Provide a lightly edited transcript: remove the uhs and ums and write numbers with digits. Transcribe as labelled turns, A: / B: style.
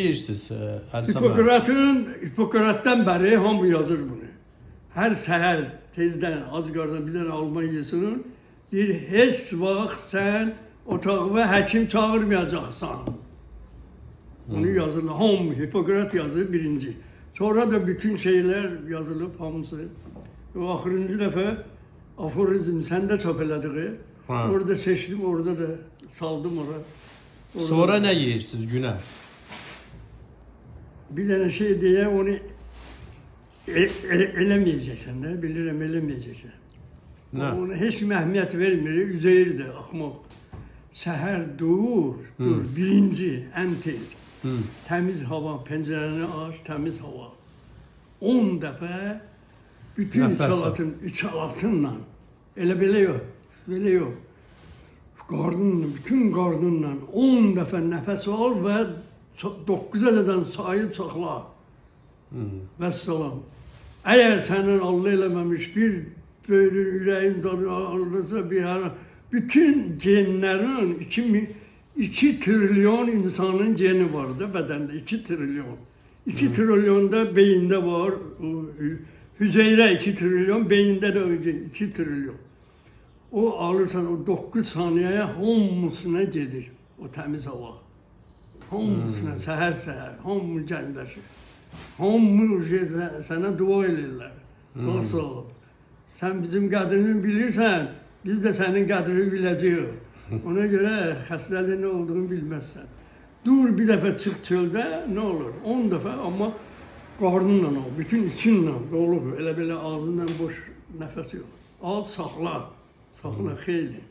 A: Deyirsiniz Əlisan müəllim.
B: Hipokratdan bəri hamı yazır bunu. Hər səhər tezdən ac qarnına bir dənə alma yesin. Deyir, heç vaxt sən otağına həkim çağırmayacaqsan. Onu yazırlar. Hamı Hipokrat yazır birinci. Sonra da bütün şeyler yazılıp hamısı. O axırıncı dəfə aforizm səndə çap elədiği. Orada seçdim, orada da saldım oraya.
A: Sonra nə yeyirsiniz günə?
B: Bir dənə şey deyə onu eləməyəcəksən də, bilirəm eləməyəcəksən. Ona heç əhəmiyyət vermir, üzeyirdir, axmaq. Səhər dur, birinci, ən tez. Təmiz hava, pəncərəni aç, təmiz hava. 10 dəfə bütün içalatınla, elə belə yox, belə yox. Qarnınla, bütün qarnınla 10 dəfə nəfəs al və 9 ələdən sayıb saxla. Vəssalam. Əgər sənin Allah eləməmiş bir böyrün, ürəyin zadı alırsa, bütün genlərin 2 trilyon insanın geni var da bədəndə, 2 trilyon. 2 trilyon da beyində var, hüceyrə 2 trilyon, beyində də 2 trilyon. O alırsan, o 9 saniyəyə hamısına gedir, o təmiz hava. Hamısına, səhər-səhər, hamı gəndəşir. Hamı sənə dua edirlər. Çox sağ ol. Sən bizim qədrini bilirsən, biz də sənin qədrini biləcəyik. Ona görə xəstəliyin nə olduğunu bilməzsən. Dur bir dəfə çıx çöldə, nə olur? 10 dəfə, amma qarnınla ol, bütün içinlə dolub, elə belə ağzından boş nəfəs yox. Al, saxla, saxla xeyli.